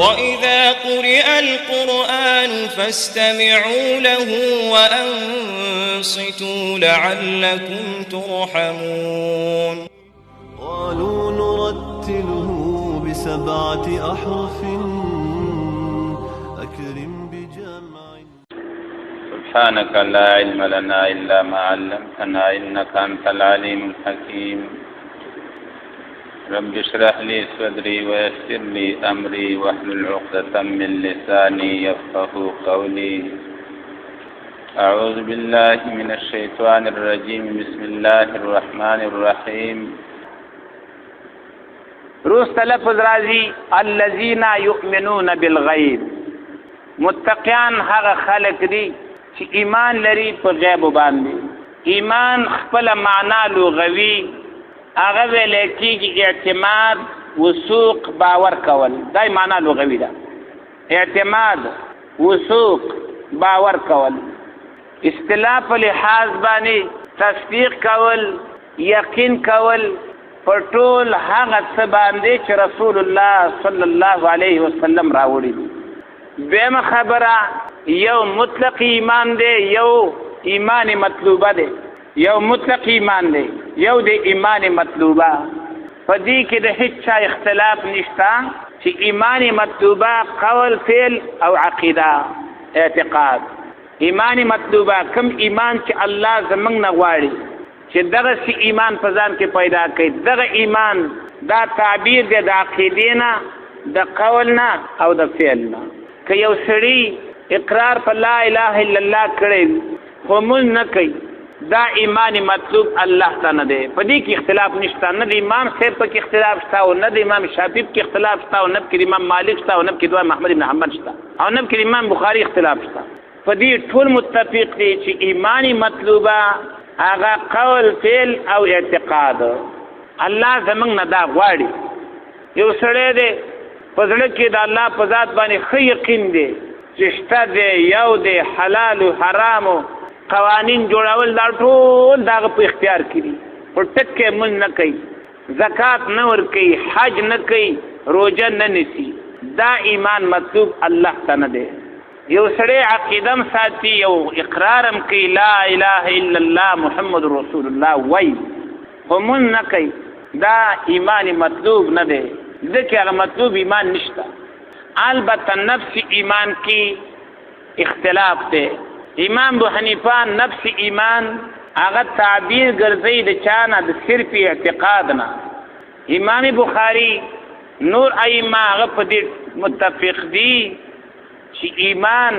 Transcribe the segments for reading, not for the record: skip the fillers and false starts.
وَإِذَا قُرِئَ الْقُرْآنُ فَاسْتَمِعُوا لَهُ وَأَنصِتُوا لَعَلَّكُمْ تُرْحَمُونَ قالوا نرتله ب7 أحرف أكرم بجمع. سبحانك لا علم لنا إلا ما علمتنا إنك أنت العليم الحكيم. رب اشرح لي صدري ويسر لي أمري واحلل عقدة من لساني يفقهوا قولي. أعوذ بالله من الشيطان الرجيم. بسم الله الرحمن الرحيم. روز تلفظ راځي الذين يؤمنون بالغيب. متقیان هغه خلق دي چې ایمان لري په غیب باندې. ایمان خپل معنا لغوي هغه ویل کېږي اعتماد، وثوق، باور کول. دا معنا لغوي ده. اعتماد، وثوق، باور کول. اصطلاح په لحاظ باندې تصدیق کول، یقین کول پر ټول هغه څه باندې چې رسول الله صلی الله علیه وسلم راوړي دي. دویمه خبره یو مطلق ایمان دی، یو ایمان مطلوبه دی. یو مطلق ایمان دی، یو د ایمان مطلوبه. په دې کې د هیڅ چا اختلاف نشته چې ایمان مطلوبه قول، فعل او عقیده، اعتقاد. ایمان مطلوبه کوم ایمان چې الله زمونږ نه غواړي چې دغه سی ایمان په ځان کې پیدا کړي. دغه ایمان دا تعبیر دی د عقیدې نه، د قول نه او د فعل نه. که یو سړي اقرار په لا اله الا الله کړی خو مونږ نه کوي، دا ایمان مطلوب الله ته نه دی. په دې کې اختلاف نشته. نه د امام صاحب په کې اختلاف شته او نه د امام شافعي په کې اختلاف شته او نه په کې امام مالک شته او نه په کې امام احمد بن حنبل شته او نه په کې امام بخاري اختلاف شته. په دې ټول متفق دي چې ایمان مطلوبه هغه قول، فعل او اعتقاد. الله زمونږ نه دا غواړي. یو سړی دی په زړه کې د الله په ذات باندې ښه یقین دی چې شته دی، یو دی، حلال و حرام قوانین جوړول دا ټول د هغه په اختیار کې دي. خو ټکې مونږ نه کوي، زکات نه ورکوي، حج نه کوي، روژه نه نیسي. دا ایمان مطلوب الله ته نه دی. یو سړی عقیدم ساتي، یو اقرارم کوي لا اله الا الله محمد رسول الله وای، خو مونږ نه کوي. دا ایمان مطلوب نه دی. ځکه هغه مطلوب ایمان نشته. البته نفس ایمان کې اختلاف دی. امام ابو حنیفه نفس ایمان هغه تعبیر ګرځي د چانه د صرف اعتقاد نه. امام بخاری نور ائمه هغه په دې متفق دي چې ایمان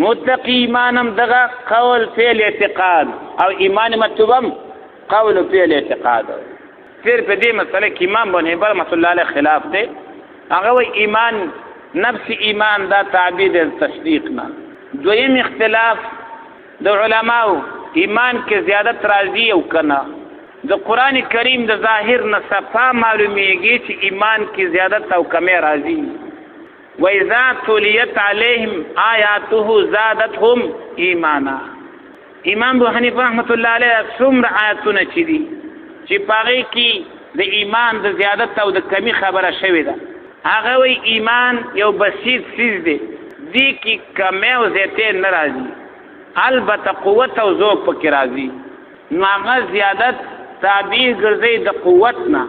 مطلق ایمانم دغه قول، فعل، اعتقاد او ایمان مطلوبم قول، فعل، اعتقاد. صرف دې مسله کې امام ابو حنیفه رحمۃ اللہ علیہ خلاف دی. هغه وی ایمان نفس ایمان دا تعبیر د تصدیق نه. دویم اختلاف د علماو ایمان کې زیادت راځي او کنه. د قران کریم د ظاهر نه صفا معلومیږي چې ایمان کې زیادت او کمی راځي. وَإِذَا تُلِيَتْ عَلَيْهِمْ آيَاتُهُ زَادَتْهُمْ ایمانا. امام ابو حنیفه رحمۃ اللہ علیہ څومره آیاتونه چي دي چې پاره کې د ایمان د زیادت او د کمی خبره شوې ده. هغه وی ایمان یو بسیط چیز دی، دی کی کمی او زیاته ناراضی. البته قوت او ذوق پکې راځي. نو هغه زیادت تعبیر ګرځي د قوت نه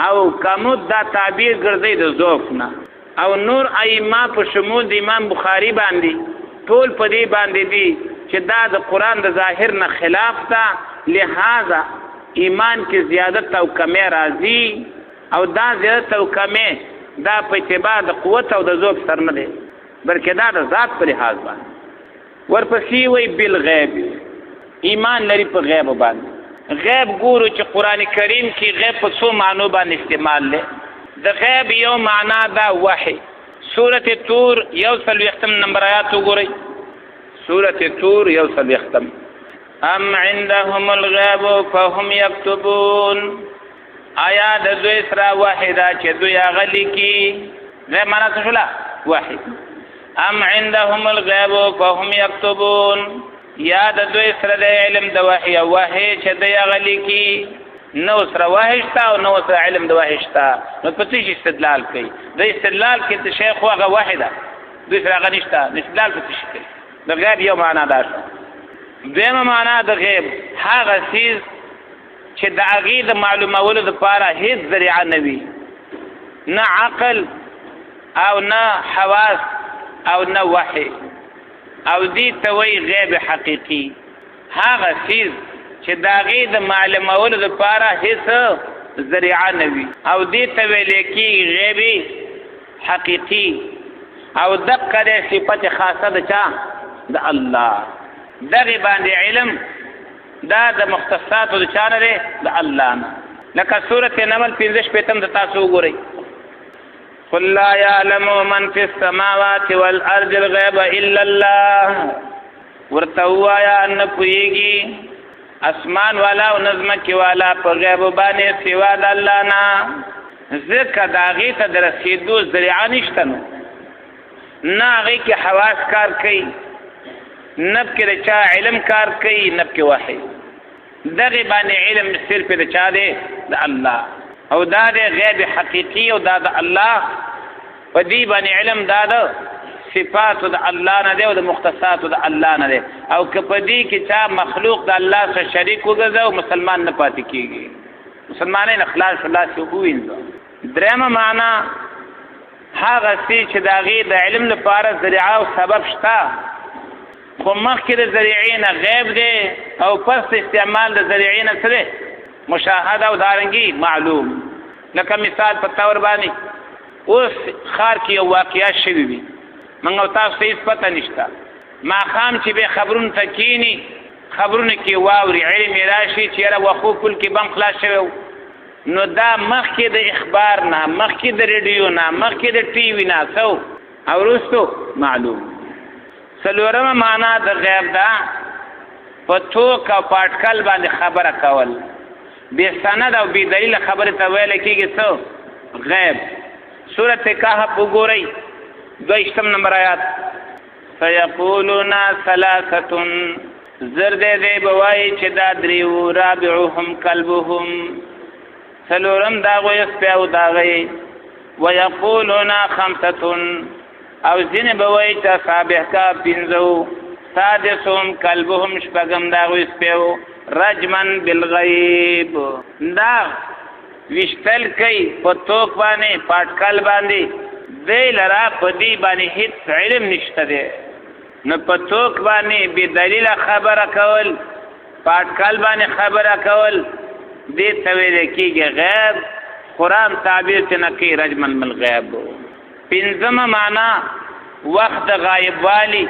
او کمود دا تعبیر ګرځي د ذوق نه. او نور ائمه په شمول د امام بخاری باندې ټول په دې باندې دي چې دا د قران د ظاهر نه خلاف ده. لہذا ایمان کې زیادت او کمی راځي او دا زیادت او کمی دا په اتباع د قوت او د ذوق سره نه دی، بلکې دا د ذات په لحاظ باندې. ورپسې وی بالغیب، ایمان لري په غیب باندې. غیب ګورو چې قران کریم کې غیب په څو معنی باندې استعمال لري. د غیب یو معنا دا وحی. سورۃ طور 1 نمبر آیات وګورئ. سورۃ طور 1 ام عندهم الغیب فهم یكتبون. آیا د دوی سره واحده چې دوی هغه لیکي. غیب معنا څه شولا؟ وحی. ام عندهم الغیب فهم یكتبون. یا د دوی سره د علم د وحی او وحی چې د غلی کی نو سره وحی شته او نو سره علم د وحی شته نو په څه استدلال کوي د استدلال کې د شیخ هغه واحده دوی سره غنښت استدلال په څه کوي د غیب یو معنا ده دیمه معنا د غیب هغه چیز چې د هغې د معلومولو دپاره هیڅ ذریعه نه وي نه عقل او نه حواس او نه وحی او دې ته وایي غیب حقیقي هغه چیز چې د هغې د معلومولو دپاره هیڅ ذریعه نه وي او دې ته ویلی کېږي غیب حقیقي او دقه دی صفت خاصه د چا د الله دغې باندې علم دا د مختصاتو د چا نه دی د الله نه لکه سورت نمل 15 د تاسو وګورئ قل لا يعلم من في السماوات والارض الغيب الا الله ورته وایا ان پویږي اسمان والا او نظمکی والا په غیب باندې سوا د الله نه ذکر داغه ته درسیدو ذریعہ نشته نو نه هغه کې حواس کار کوي نب کې چا علم کار کوي نب کې وحی دغه باندې علم صرف د چا دی د الله او دا د غیب حقیقی او دا د الله په دې باندې علم دا د صفات د الله نه دی او د مختصات د الله نه دی او که په دې کې چا مخلوق د الله سره شریک وګرځي مسلمان نه پاتې کیږي مسلمانان اخلاص الله څخه وینځي درېمه معنا هغه چې د هغې د علم لپاره ذریعه او سبب شته خو مخکې د ذریعې نه غیب دی او پس استعمال د ذریعې نه څه دی مشاهده او دارنګي معلوم لکه مثال په تور باندې اوس خار کې یو واقعیا شوي وي موږ او تاسو هیڅ پته نشته ماښام چې به خبرونه ته کینی خبرونه کې واوري علم یې راشي چې یاره وخو پل کې بم خلاص شوی نو دا مخکې د اخبار نه مخکې د ریډیو نه مخکې د ټي وي نه څو او وروستو معلوم څلورمه معنا د غیب ده په ټوک او په اټکل باندې خبره کول بې سند او بې دلیل خبرې ته ویلی کېږي څه غیب سورت کهف وګورئ 22 نمبر آیات سیقولون ثلاثة زر دې به وایي چې دا دریو رابعهم کلبهم څلورم د هغوی سپی او د هغوی ویقولون خمسة او ځینې به وایي چې اصحاب احکاف پنځه سادسهم کلبهم شپږم د هغوی سپی رجمن بالغیب دا وشتل کوي په توک باندې پاټکل باندې دی لرا په دې باندې هیڅ علم نشته دی نو په توک باندې بې دلیله خبره کول پاټکل باندې خبره کول دې ته ویل کېږي غیب قرآن تعبیر ته نه کوي رجمن بالغیب پنځمه معنا وخت غایب والی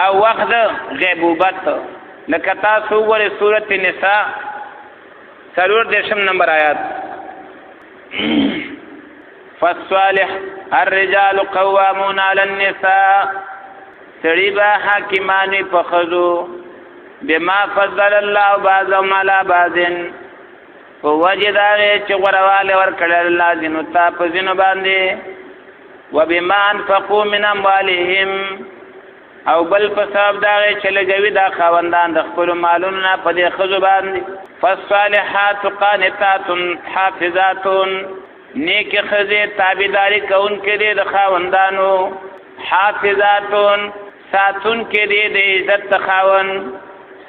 او وخت غیبوبت لکه تاسو وګورئ سورت نساء 40 نمبر آیات فالصالح الرجال قوامون على النساء سړي به حاکمانی په ښځو بما فضل الله بعضهم على بعض په وجه د هغې چې غوره والی ورکړی الله ځینو ته په ځینو باندې وبما انفقوا من اموالهم او بل په سبب د هغې چې لګوي دا خاوندان د خپلو مالونو نه په دې ښځو باندې فالصالحات قانتات حافظات نیکې ښځې تابعداري کوونکې دي د خاوندانو حافظات ساتونکې دي د عزت د خاوند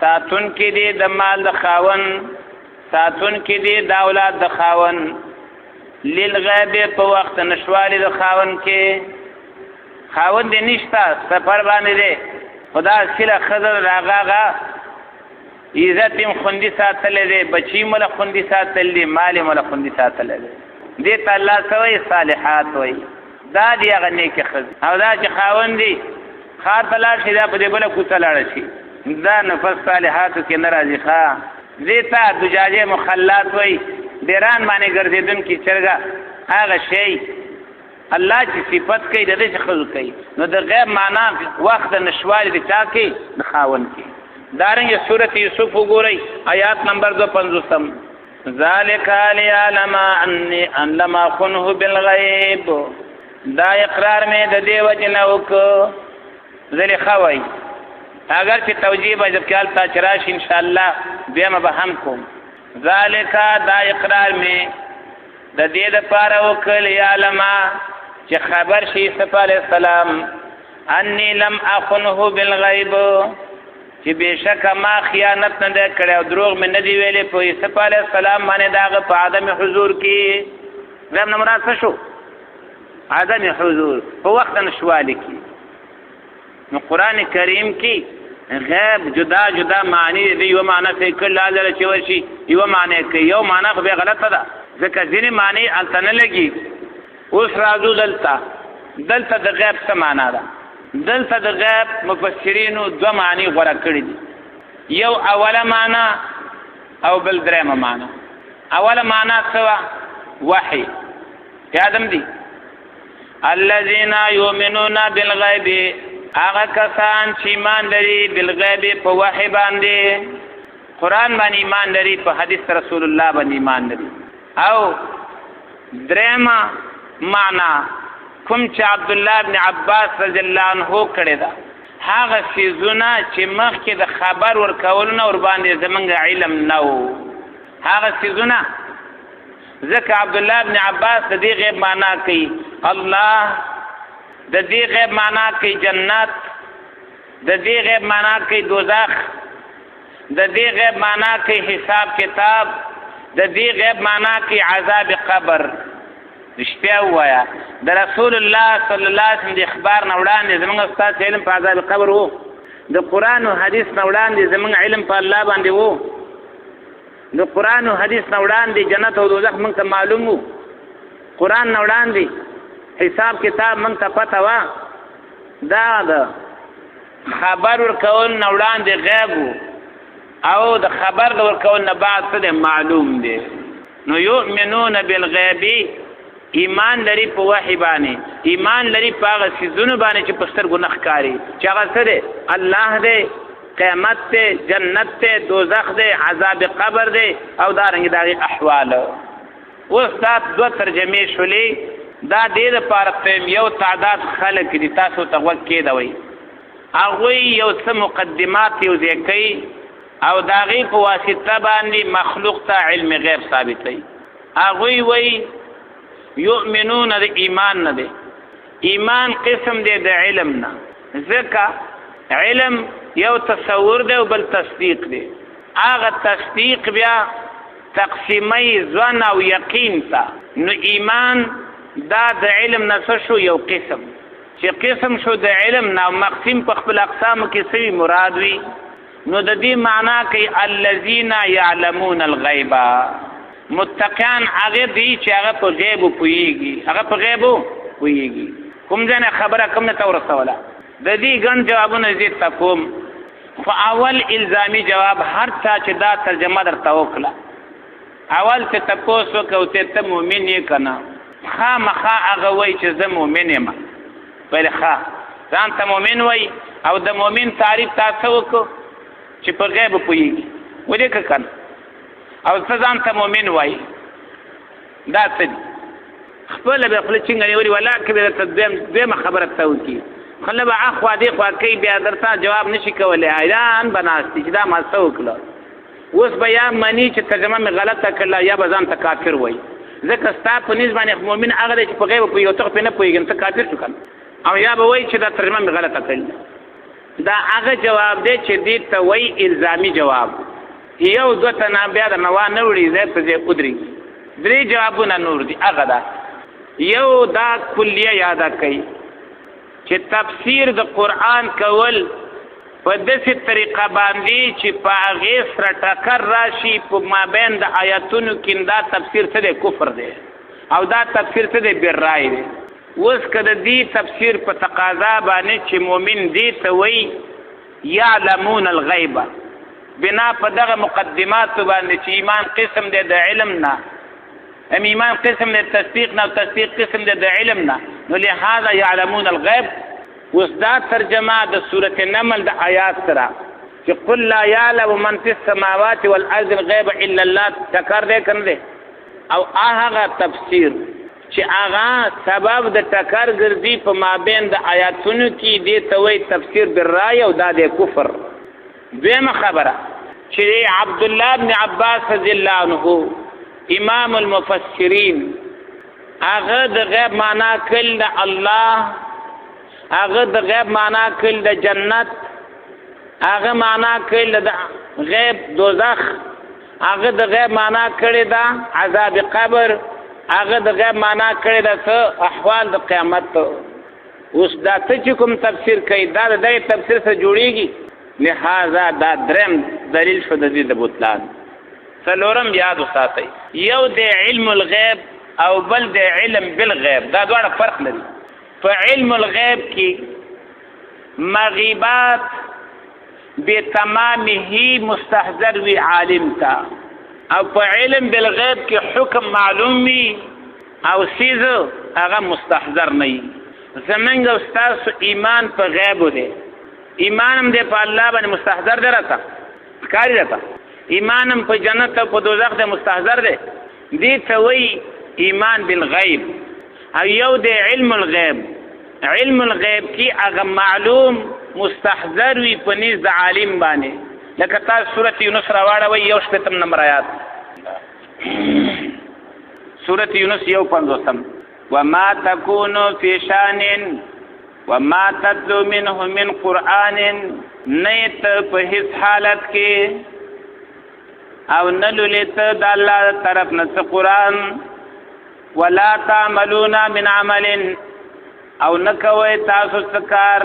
ساتونکې دي د مال د خاوند ساتونکې دي د اولاد د خاوند للغیب په وخت نشوالي د خاوند کې خاوند دې نشته سفر باندې دی خدا سله ښځه د هغه عزت یې خوندي ساتلی دی بچي مله خوندي ساتلی دی مال یې مله خوندي ساتلی دی دې ته الله څه وایي صالحات وایي دا دی هغه نیکې ښځې او دا چې خاوند دی ښار ته لاړ شي دا په دې بله کوڅه لاړه شي دا نفس صالحاتو کې نه راځي ښه دې ته دجاجې مخلات وایي ډیران باندې ګرځېدونکي چرګه هغه شی الله چې صفت کوي د دې ښځو کوي نو د غیب معنا وخت د نشوالي د چا کې د خاوند کې دارنګه سورت یوسف وګورئ آیات نمبر 250 ذالک لیعلم انی ان لم اخنه بالغیب دا اقرار مې د دې وجه نه وکړ زلیخا وایي اگر چې توجیه به خیال تا چرش ان شاء الله بیا به هم کوم. ذالک دا اقرار می د دې لپاره وکړ یا علما چې خبر شي یوسف علی السلام انی لم اخنه بالغیب چې بشک ما خیانت نه کړې او دروغ مې نه دی ویلې په یوسف علی السلام باندې داغه په عدم حضور کې زم مراد څه شو عدم حضور په وخت نشوالی کې. نو قران کریم کې غیب جدا جدا معنی دی یو معنی څه کله لازم چې ورشي یو معنی کې یو معنی خو به غلطه ده ځکه ځینې معنی التنه لګي. اوس راځو دلته د غیب څه معنی ده. دلته د غیب مفسرینو دو معنی غوړه کړی دي. یو اوله معنی او بل درېمه معنی. اوله معنی څه وحی یادم دي الذين يؤمنون بالغیب هغه کسان چې ایمان لري بالغیب په وحی باندې قرآن باندې ایمان لري په حدیث رسول الله باندې ایمان لري. او درېمه معنا کوم چې عبد الله ابن عباس رضی الله عنه کړی دا هغه سيزونه چې مخکې د خبر ورکول نه ور باندې زمونږ علم نه و هغه سيزونه ځکه عبد الله ابن عباس د دې غیب معنا کوي الله د دې غیب معنا کوي جنت د دې غیب معنا کوي دوزخ د دې غیب معنا کوي حساب کتاب د دې غیب معنا کوي عذاب قبر. رښتیا وایا د رسول الله صلی الله علیه وسلم د اخبار نه وړاندې زموږ استاد علم په عذاب قبر وو د قران او حدیث نه وړاندې زموږ علم په الله باندې وو د قران او حدیث نه وړاندې جنت او دوزخ موږ ته معلوم وو قران نه وړاندې حساب کتاب موږ ته پته وا دا د خبر ورکول نه وړاندې غیب او د خبر د ورکول نه بعد څه معلوم دي. نو یؤمنون بالغیب ایمان لري په وحی باندې ایمان لري په هغه سيزونو باندې چې پستر ګناه کاری چې هغه څه دی الله دی قیامت دی جنت دی دوزخ دی عذاب قبر دی او دارنګ دغه احوال. اوس دا دوه ترجمه شولې دا دې لپاره یو تعداد خلک دي تاسو ته وکړي دوی هغه یو څه مقدمات یو ځکې او داغي په واسطه باندې مخلوق ته علم غیب ثابتوي. هغه وی یؤمنون د ایمان نه دی ایمان قسم دی د علم نه ځکه علم یو تصور دی او بل تصدیق دی. هغه تصدیق بیا تقسیمي ځوان او یقین تا نو ایمان دا د علم نه شو یو قسم چې قسم شو د علم نه مقسم په خپل اقسام کې سوي مراد وي نو د دې معنا کوي الذين يعلمون الغيب متقین هغه دی چې هغه په غیب پوهیږي هغه په غیب پوهیږي. کوم ځنه خبره کوم نه تورسوله د دې ګڼ جوابونه دې تکوم. خو اول الزامي جواب هر چا چې دا ترجمه درته وکړه اول ته تاسو کوته ته مؤمن یې کنه خامخا هغه وای چې زه مؤمن یم بل ښا ځان ته مؤمن وای او د مؤمن تعریف تاسو وکړو چې په غیب پوهیږي ودې کنه او ځان ته مؤمن وای دا څه خپل به خپل څنګه نیوري ولا کبه دې خبره ته وکی خله به اخوا دې خوا کوي بیا درته جواب نشي کولای حیران بناستي چې دا ما څه وکړه. اوس بیا معنی چې ترجمه مې غلطه کړله یا به ځان ته کافر وای ځکه ستا په نسبت باندې مؤمن هغه چې په غیب پوهیږي ته په نه پوهیږي ته کافر شو کنه او یا به وای چې دا ترجمه مې غلطه کړله. دا هغه جواب دی چې دې ته وای الزامي جواب یو دوه تنه بیا د نوا نه وړي زه په دې قدرت درې جوابونه نور دي هغه دا یو دا کلیه یاد کړئ چې تفسیر د قران کول په داسې طریقه باندې چې په هغه سره ټکر راشي په مابین د آیاتونو کې دا تفسیر څه دی کفر دی او دا تفسیر څه دی برای دی. اوس کله دې تفسیر په تقاضا باندې چې مؤمن دې ته وایي یعلمون الغیب بنا په دغه مقدمات باندې چې ایمان قسم دی د علم نه ایمان قسم دی تصدیق نه او تصدیق قسم دی د علم نه نو لهذا يعلمون الغیب. اوس دا ترجمه د سورۃ النمل د آیات سره چې قل لا يعلم من في السماوات والارض الغیب الا الله تکر دې کنه او هغه تفسیر چې هغه سبب د ټکر ګرځي په مابین د آیاتونو کې دې ته وایي تفسیر بالرای او دا د کفر. دویمه خبره چې عبد الله بن عباس رضی الله عنه امام المفسرین هغه د غیب معنا کول د الله، هغه د غیب معنا کول د جنت، هغه معنا کول د غیب دوزخ، هغه د غیب معنا کړی دا عذاب قبر، هغه د غیب معنا کړی دا احوال د قیامت. اوس دا ته چې کوم تفسیر کوي دا د دې تفسیر سره جوړیږي، لہذا دا درم دلیل شو د دې د بطلان. څلورم یاد وساتئ، یو د علم الغیب او بل د علم بالغیب، دا دواړه فرق لري. په علم الغیب کې مغیبات به تمامه مستحضر وی عالم تا، او په علم بالغیب کې حکم معلوم وي او سیز هغه مستحضر نه وي. زمونږ استاد ایمان په غیب دی، ایمان هم دې په الله باندې مستحضر دی، راته ښکاري راته ایمان هم په جنت او په دوزخ دی مستحضر دی. دې ته وایي ایمان بالغیب. او یو د علم الغیب، علم الغیب کې هغه معلوم مستحضر وي په نيز د عالم باندې. لکه تاسو سورۃ یونس راواړوئ 1 نمبر آیات، سورۃ یونس 1:50 وما تكون في شان وما تتلو منه من قرآن، نیت په هیڅ حالت کې او نلولیت د الله طرف نه قرآن، ولا تعملون من عمل او نکوي تاسو سکار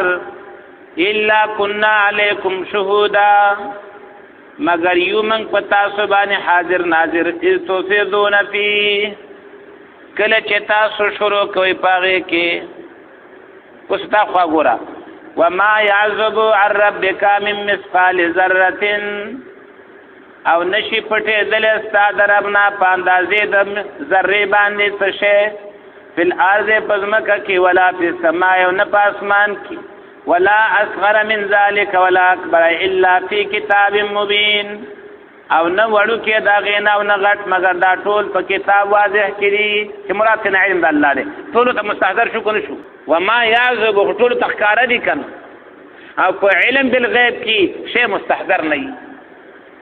الا كنا عليكم شهودا، مگر یو من پتا سو باندې حاضر ناظر اذ تفیضون فی، کله چې تاسو شروع کوي پاغه کې. اوس تا خوا ګورا وما يعذب عن ربك من مثقال ذره، او نشي پټه دل استاد ربنا پاندازې د ذره باندې څه شي فل ارض پزمکه کې ولا فی السماء او نه پاسمان کې، ولا اصغر من ذلك ولا اکبر الا فی کتاب مبین، او نه وړو کې دا غینا او نه غټ مگر دا ټول په کتاب واضح کړي چې مراد نه علم د الله دی. ټول ته مستحضر شو کنه شو، وما يعذب ټول تخکار دي کنه. او په علم بالغیب کې شی مستحضر نه وي،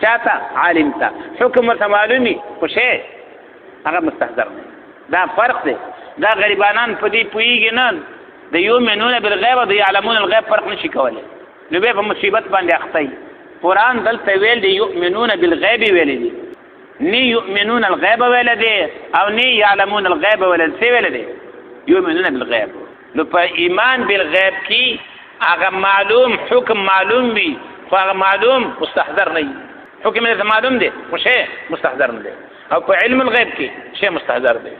چاته عالم ته حکم ورته معلومي خو شی هغه مستحضر نه. دا فرق دی. دا غریبانان په دې پوهیږي نه د یؤمنون بالغیب او د یعلمون الغیب فرق نشي کولی، نو به په مصیبت باندې اختی. قرآن دلته ویل دی یؤمنون بالغیب ویل دی، نی یؤمنون الغیب ویل دی او نی یعلمون الغیب ویل سی ویل دی، یؤمنون بالغیب. نو په ایمان بالغیب کې هغه معلوم حکم معلوم وي خو هغه معلوم مستحضر نه وي. حکم یې معلوم دی خو شی مستحضر نه دی. او په علم الغیب کې شی مستحضر دی.